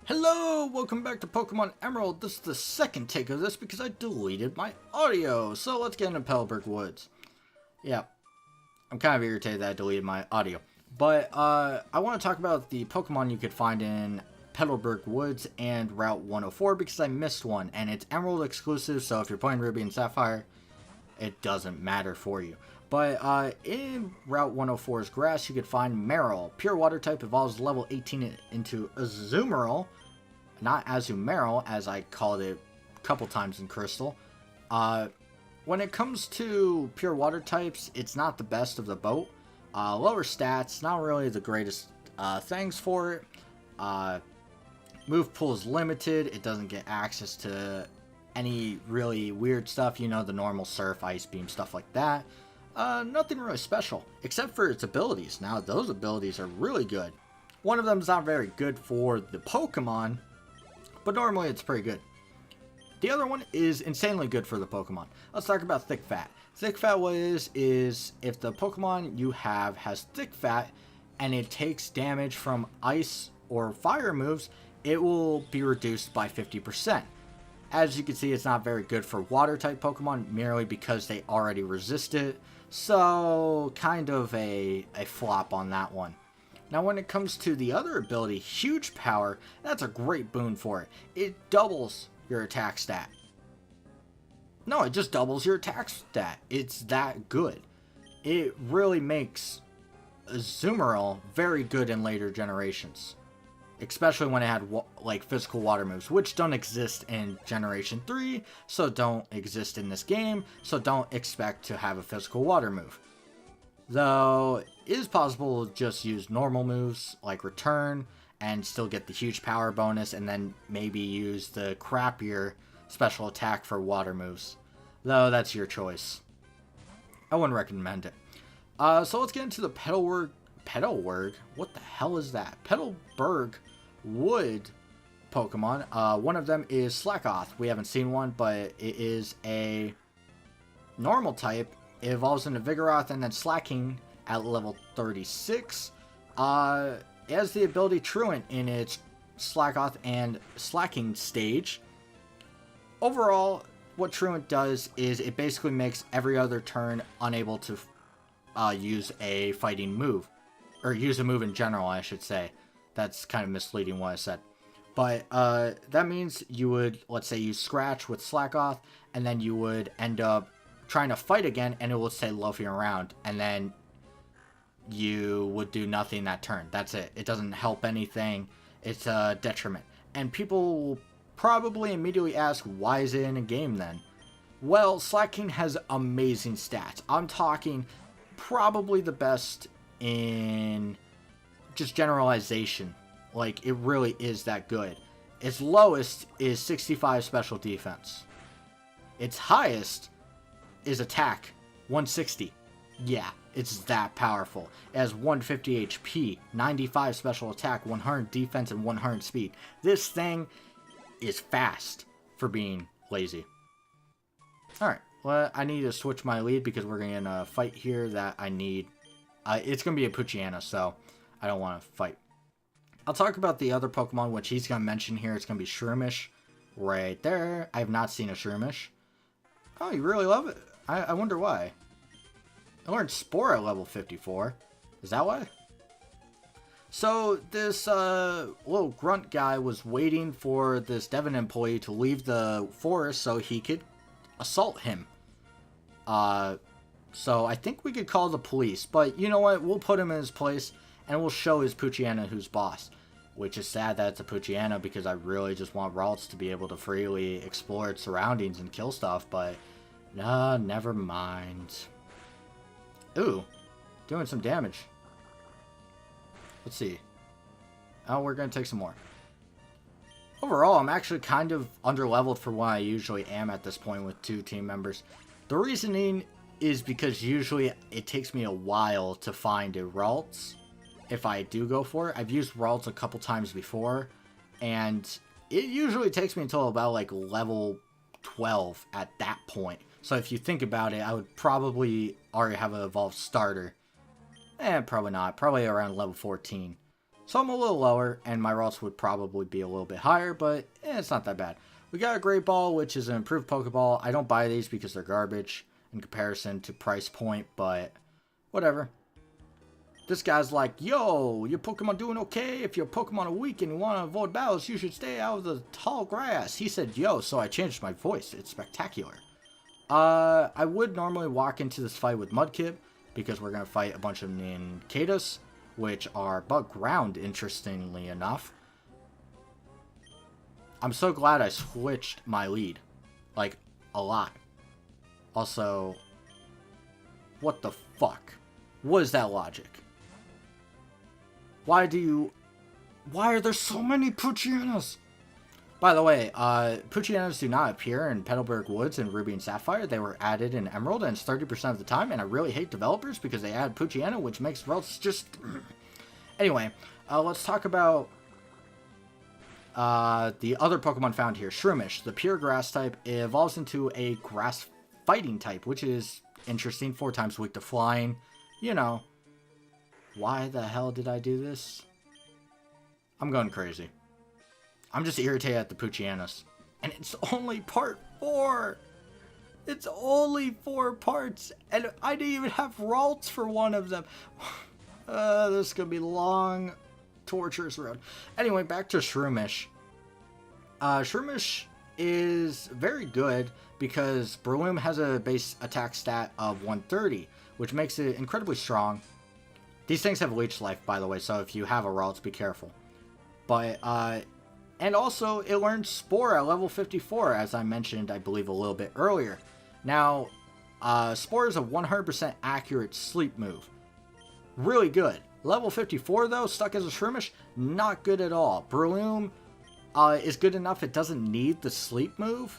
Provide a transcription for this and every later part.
Hello, welcome back to Pokemon Emerald. This is the second take of this because I deleted my audio. So let's get into Petalburg Woods. Yeah, I'm kind of irritated that I deleted my audio. But I want to talk about the Pokemon you could find in Petalburg Woods and Route 104 because I missed one. And it's Emerald exclusive, so if you're playing Ruby and Sapphire, it doesn't matter for you. But in Route 104's grass, you could find Meryl. Pure water type, evolves level 18 into Azumarill. Not Azumarill, as I called it a couple times in Crystal. When it comes to pure water types, it's not the best of the boat. Lower stats, not really the greatest things for it. Move pool is limited. It doesn't get access to any really weird stuff. You know, the normal Surf, Ice Beam, stuff like that. Nothing really special, except for its abilities. Now, those abilities are really good. One of them is not very good for the Pokemon, but normally it's pretty good. The other one is insanely good for the Pokemon. Let's talk about Thick Fat. Thick Fat what it is if the Pokemon you have has Thick Fat and it takes damage from Ice or Fire moves, it will be reduced by 50%. As you can see, it's not very good for Water-type Pokemon, merely because they already resist it. So, kind of a flop on that one. Now, when it comes to the other ability, Huge Power, that's a great boon for it. It doubles your attack stat. No, it just doubles your attack stat. It's that good. It really makes Azumarill very good in later generations. Especially when it had like physical water moves, which don't exist in Generation 3, so don't exist in this game, so don't expect to have a physical water move. Though, it is possible to just use normal moves, like Return, and still get the Huge Power bonus, and then maybe use the crappier special attack for water moves. Though, that's your choice. I wouldn't recommend it. So let's get into the Petalburg? What the hell is that? Petalburg Wood Pokemon. One of them is Slackoth. We haven't seen one, but it is a normal type. It evolves into Vigoroth and then Slacking at level 36. It has the ability Truant in its Slackoth and Slacking stage. Overall, what Truant does is it basically makes every other turn unable to use a fighting move. Or use a move in general, I should say. That's kind of misleading what I said. But that means you would, let's say you scratch with Slackoth, and then you would end up trying to fight again, and it will stay loafing around, and then you would do nothing that turn. That's it. It doesn't help anything. It's a detriment. And people will probably immediately ask, why is it in a game then? Well, Slacking has amazing stats. I'm talking probably the best in just generalization. Like, it really is that good. Its lowest is 65 special defense. Its highest is attack, 160. Yeah, it's that powerful. It has 150 HP, 95 special attack, 100 defense, and 100 speed. This thing is fast for being lazy. Alright, well, I need to switch my lead because we're going to fight here that I need. It's going to be a Poochyena, so I don't want to fight. I'll talk about the other Pokemon, which he's going to mention here. It's going to be Shroomish. Right there. I have not seen a Shroomish. Oh, you really love it? I wonder why. I learned Spore at level 54. Is that why? So, this little grunt guy was waiting for this Devon employee to leave the forest so he could assault him. So I think we could call the police. But you know what? We'll put him in his place, and we'll show his Poochyena who's boss. Which is sad that it's a Poochyena, because I really just want Ralts to be able to freely explore its surroundings and kill stuff, but no, never mind. Ooh, doing some damage. Let's see. Oh, we're going to take some more. Overall, I'm actually kind of underleveled for what I usually am at this point with 2 team members. The reasoning is because usually it takes me a while to find a Ralts. If I do go for it, I've used Ralts a couple times before, and it usually takes me until about like level 12 at that point. So if you think about it, I would probably already have an evolved starter. Probably not. Probably around level 14. So I'm a little lower, and my Ralts would probably be a little bit higher, but it's not that bad. We got a Great Ball, which is an improved Pokeball. I don't buy these because they're garbage in comparison to price point, but whatever. This guy's like, yo, your Pokemon doing okay? If your Pokemon are weak and you want to avoid battles, you should stay out of the tall grass. He said, yo, so I changed my voice. It's spectacular. I would normally walk into this fight with Mudkip, because we're going to fight a bunch of Ninkadas, which are above ground, interestingly enough. I'm so glad I switched my lead. Like, a lot. Also, what the fuck? What is that logic? Why are there so many Poochyena? By the way, Poochyena do not appear in Petalburg Woods and Ruby and Sapphire. They were added in Emerald, and it's 30% of the time, and I really hate developers because they add Poochyena, which makes Ralts just... Anyway, let's talk about the other Pokemon found here. Shroomish, the pure grass type, evolves into a grass fighting type, which is interesting. 4 times weak to flying. You know. Why the hell did I do this? I'm going crazy. I'm just irritated at the Poochyena. And it's only part 4. It's only 4 parts. And I didn't even have Ralts for one of them. This is going to be a long, torturous road. Anyway, back to Shroomish. Shroomish is very good because Breloom has a base attack stat of 130, which makes it incredibly strong. These things have leech life, by the way, so if you have a Ralts, be careful. But, and also, it learns Spore at level 54, as I mentioned, I believe, a little bit earlier. Now, Spore is a 100% accurate sleep move. Really good. Level 54, though, stuck as a Shroomish, not good at all. Breloom is good enough, it doesn't need the sleep move.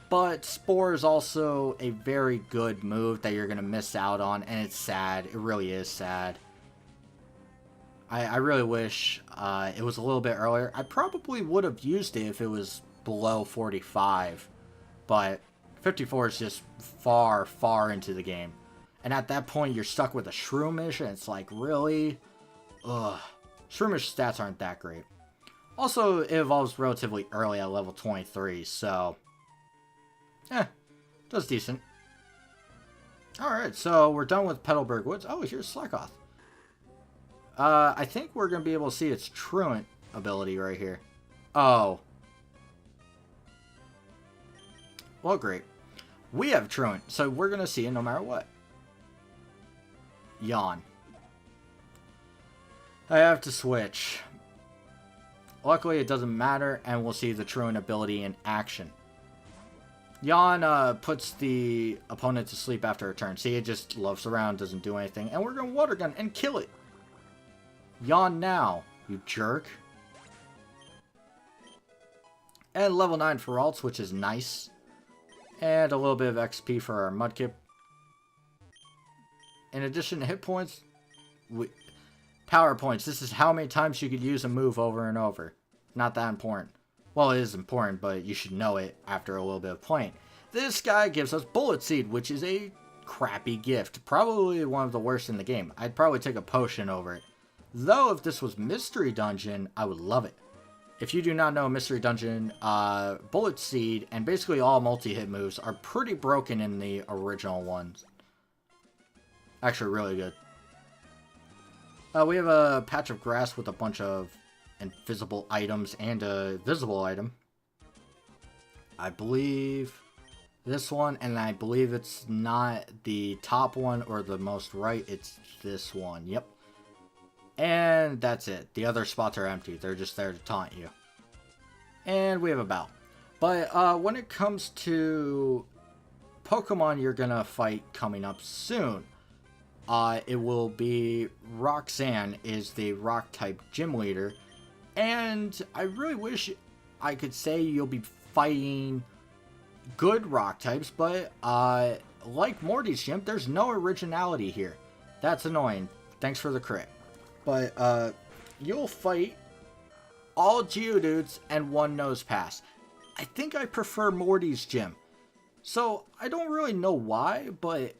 But Spore is also a very good move that you're going to miss out on, and it's sad. It really is sad. I really wish it was a little bit earlier. I probably would have used it if it was below 45. But 54 is just far, far into the game. And at that point, you're stuck with a Shroomish, and it's like, really? Ugh. Shroomish stats aren't that great. Also, it evolves relatively early at level 23, so... does decent. Alright, so we're done with Petalburg Woods. Oh, here's Slackoth. I think we're going to be able to see its Truant ability right here. Oh. Well, great. We have Truant, so we're going to see it no matter what. Yawn. I have to switch. Luckily, it doesn't matter, and we'll see the Truant ability in action. Yawn puts the opponent to sleep after a turn. See, it just loafs around, doesn't do anything, and we're going to Water Gun and kill it. Yawn now, you jerk. And level 9 for Ralts, which is nice. And a little bit of XP for our Mudkip. In addition to hit points, power points. This is how many times you could use a move over and over. Not that important. Well, it is important, but you should know it after a little bit of playing. This guy gives us Bullet Seed, which is a crappy gift. Probably one of the worst in the game. I'd probably take a potion over it. Though, if this was Mystery Dungeon, I would love it. If you do not know Mystery Dungeon, Bullet Seed and basically all multi-hit moves are pretty broken in the original ones. Actually, really good. We have a patch of grass with a bunch of invisible items and a visible item. I believe this one, and I believe it's not the top one or the most right, it's this one. Yep. And that's it. The other spots are empty. They're just there to taunt you. And we have a bow. But when it comes to Pokemon you're gonna fight coming up soon, it will be Roxanne is the rock type gym leader. And I really wish I could say you'll be fighting good rock types, but like Morty's gym, there's no originality here. That's annoying. Thanks for the crit. But you'll fight all Geodudes and one Nosepass. I think I prefer Morty's gym. So I don't really know why, but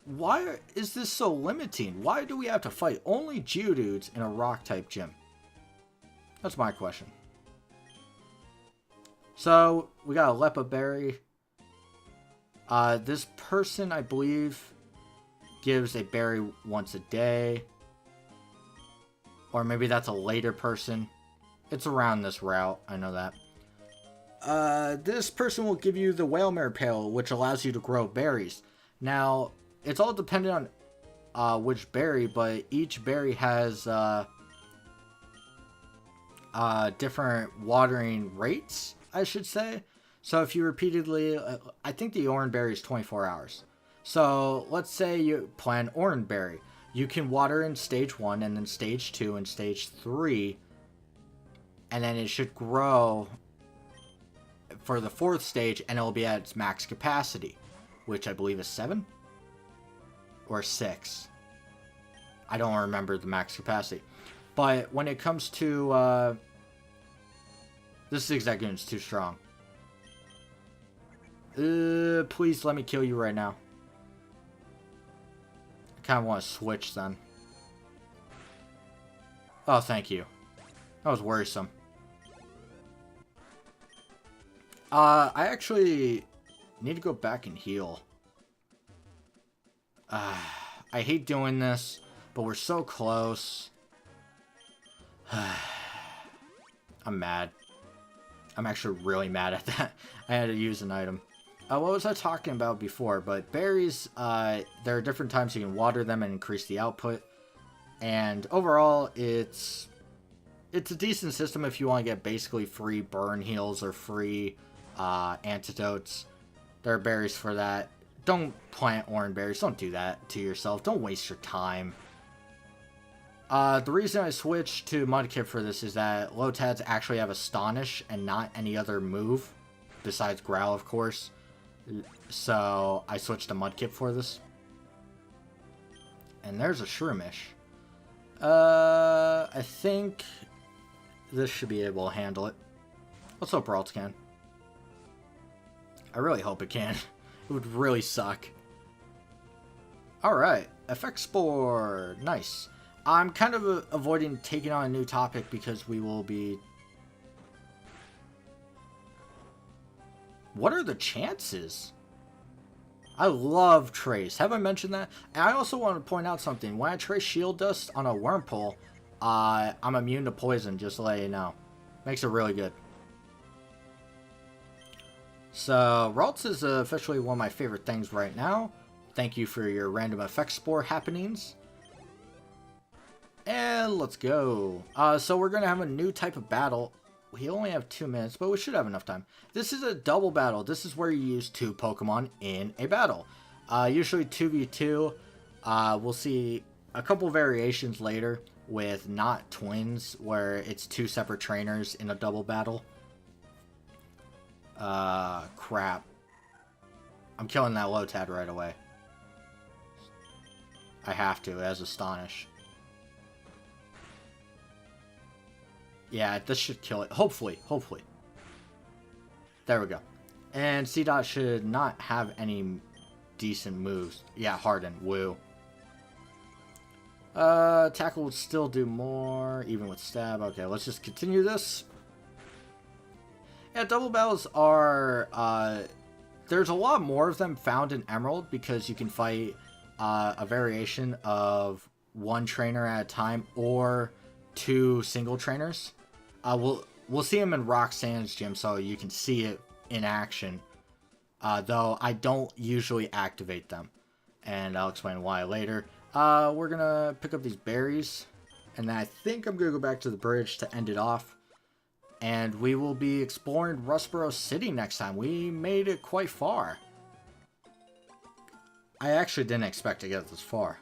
Why is this so limiting? Why do we have to fight only Geodudes in a rock-type gym? That's my question. So, we got a Lepa Berry. This person, I believe, gives a berry once a day. Or maybe that's a later person. It's around this route, I know that. This person will give you the Whalemere Pail, which allows you to grow berries. Now, it's all dependent on which berry, but each berry has different watering rates, I should say. So if you repeatedly, I think the orange berry is 24 hours. So let's say you plant orange berry. You can water in stage 1 and then stage 2 and stage 3. And then it should grow for the 4th stage and it'll be at its max capacity, which I believe is 7 or 6. I don't remember the max capacity. But when it comes to, this Execution's too strong. Please let me kill you right now. I kind of want to switch then. Oh, thank you. That was worrisome. I actually need to go back and heal. I hate doing this, but we're so close. I'm mad. I'm actually really mad at that. I had to use an item. What was I talking about before? But berries, there are different times you can water them and increase the output. And overall, it's a decent system if you want to get basically free burn heals or free antidotes. There are berries for that. Don't plant orange berries. Don't do that to yourself. Don't waste your time. The reason I switched to Mudkip for this is that Lotads actually have Astonish and not any other move. Besides Growl, of course. So, I switched to Mudkip for this. And there's a Shroomish. I think this should be able to handle it. Let's hope Ralts can. I really hope it can. It would really suck. Alright, Effect Spore. Nice. I'm kind of avoiding taking on a new topic because we will be... What are the chances? I love Trace. Have I mentioned that? And I also want to point out something. When I trace Shield Dust on a Wurmple, I'm immune to poison, just to let you know. Makes it really good. So, Ralts is officially one of my favorite things right now. Thank you for your random effect spore happenings. And let's go. So we're going to have a new type of battle. We only have 2 minutes, but we should have enough time. This is a double battle. This is where you use 2 Pokemon in a battle. Usually 2v2. We'll see a couple variations later with not twins, where it's 2 separate trainers in a double battle. Crap. I'm killing that Lotad right away. I have to, as Astonish. Yeah, this should kill it. Hopefully. There we go. And C-Dot should not have any decent moves. Yeah, Harden. Woo. Tackle would still do more, even with Stab. Okay, let's just continue this. Yeah, double battles are... there's a lot more of them found in Emerald because you can fight a variation of 1 trainer at a time or 2 single trainers. We'll see them in Roxanne's gym, so you can see it in action. Though I don't usually activate them, and I'll explain why later. We're gonna pick up these berries, and then I think I'm gonna go back to the bridge to end it off. And we will be exploring Rustboro City next time. We made it quite far. I actually didn't expect to get this far.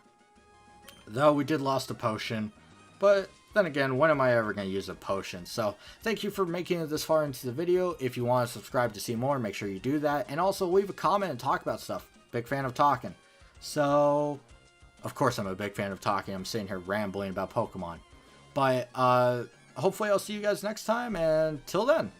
Though we did lost a potion, but then again, when am I ever going to use a potion? So, thank you for making it this far into the video. If you want to subscribe to see more, make sure you do that. And also, leave a comment and talk about stuff. Big fan of talking. So, of course I'm a big fan of talking. I'm sitting here rambling about Pokemon. But, hopefully I'll see you guys next time, and till then.